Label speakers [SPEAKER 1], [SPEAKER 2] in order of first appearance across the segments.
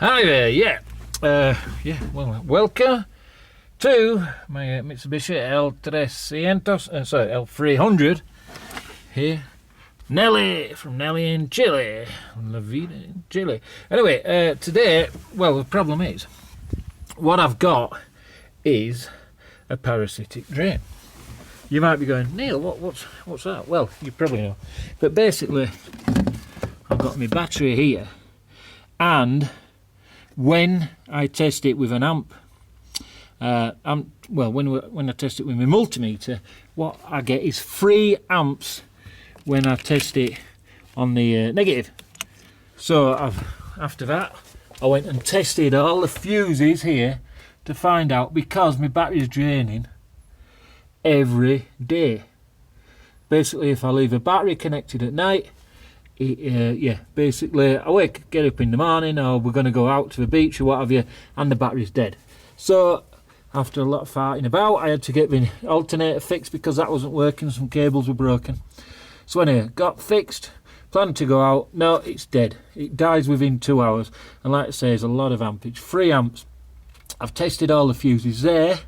[SPEAKER 1] Hi there, well, welcome to my Mitsubishi L300 here. Nelly, from Nelly in Chile, La Vida in Chile. Anyway, today, well, the problem is, what I've got is a parasitic drain. You might be going, Neil, what's that? Well, you probably know. But basically, I've got my battery here, and when I test it with an amp, when I test it with my multimeter, what I get is 3 amps when I test it on the negative. So after that, I went and tested all the fuses here to find out, because my battery is draining every day. Basically, if I leave a battery connected at night, basically I get up in the morning, or we're going to go out to the beach or what have you, and the battery's dead. So after a lot of farting about, I had to get the alternator fixed because that wasn't working, some cables were broken. So anyway, got fixed, planned to go out. No, it's dead. It dies within 2 hours, and like I say, there's a lot of ampage, 3 amps. I've tested all the fuses there,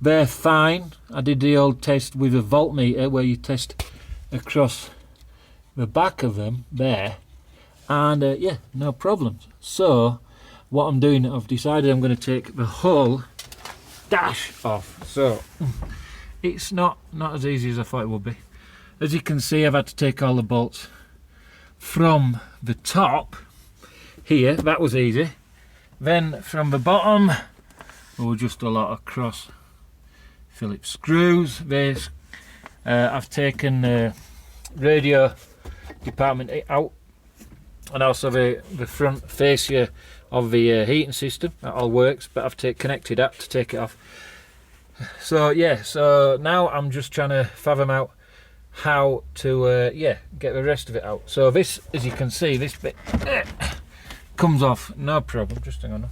[SPEAKER 1] they're fine. I did the old test with a voltmeter where you test across the back of them there, and no problems. So what I'm doing, I've decided I'm going to take the whole dash off. So it's not as easy as I thought it would be. As you can see, I've had to take all the bolts from the top here. That was easy. Then from the bottom, just a lot of cross Phillips screws. I've taken the radio department out, and also the front fascia of the heating system. That all works, but I've connected that to take it off. So so now I'm just trying to fathom out how to get the rest of it out. So this, as you can see, this bit comes off, no problem. Just hang on.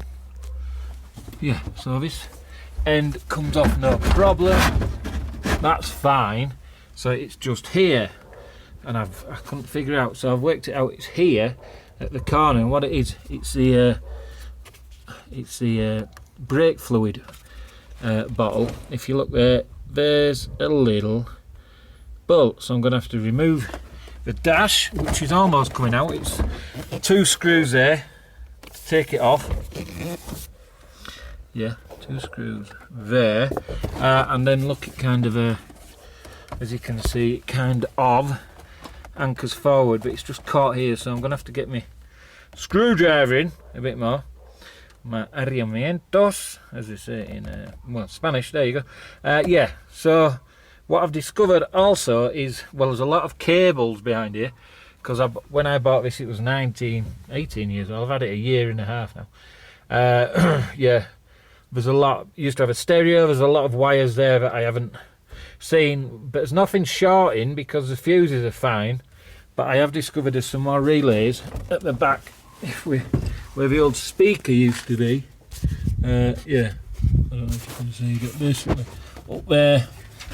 [SPEAKER 1] So this end comes off, no problem. That's fine. So it's just here, and I couldn't figure out. So I've worked it out. It's here at the corner, and what it is, it's the brake fluid bottle. If you look there, there's a little bolt. So I'm going to have to remove the dash, which is almost coming out. It's 2 screws there to take it off. 2 screws there, and then look, it kind of as you can see, it kind of anchors forward, but it's just caught here. So I'm going to have to get my screwdriver in a bit more, my herramientas, as they say in Spanish. There you go. So what I've discovered also is, there's a lot of cables behind here, because when I bought this, it was 18 years old. I've had it a year and a half now. There's a lot. Used to have a stereo. There's a lot of wires there that I haven't seen, but there's nothing shorting because the fuses are fine. But I have discovered there's some more relays at the back, where the old speaker used to be. I don't know if you can see, get this up there.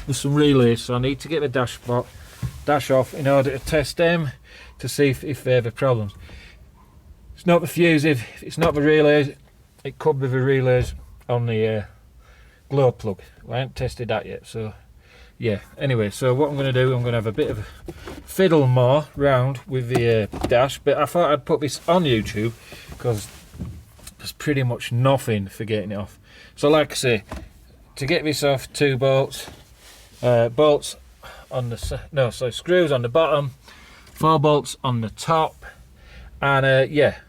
[SPEAKER 1] There's some relays, so I need to get the dash off in order to test them to see if they have a problems. It's not the fuse, if it's not the relays, it could be the relays on the glow plug. I haven't tested that yet, so anyway, so what I'm going to do, I'm going to have a bit of a fiddle more round with the dash, but I thought I'd put this on YouTube because there's pretty much nothing for getting it off. So like I say, to get this off, 2 bolts on the screws on the bottom, 4 bolts on the top, and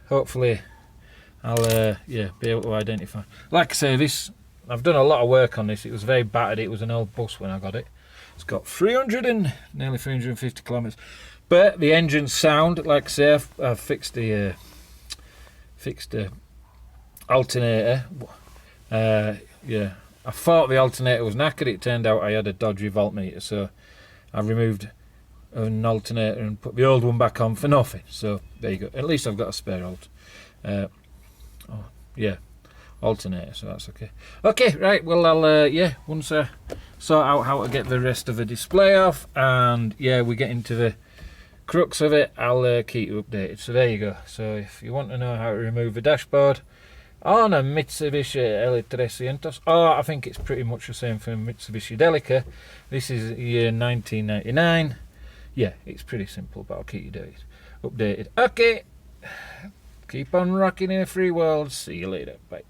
[SPEAKER 1] hopefully I'll be able to identify. Like I say, this, I've done a lot of work on this. It was very battered. It was an old bus when I got it. It's got nearly 350 kilometers, but the engine's sound. Like I say, I've fixed the alternator. I thought the alternator was knackered. It turned out I had a dodgy voltmeter, so I removed an alternator and put the old one back on for nothing. So there you go. At least I've got a spare alternator, so that's okay. Right, well, I'll once I sort out how to get the rest of the display off, and we get into the crux of it, I'll keep you updated. So there you go. So if you want to know how to remove a dashboard on a Mitsubishi L300, or I think it's pretty much the same for Mitsubishi Delica, this is year 1999. Yeah, it's pretty simple, but I'll keep you updated. Okay, keep on rocking in a free world. See you later. Bye.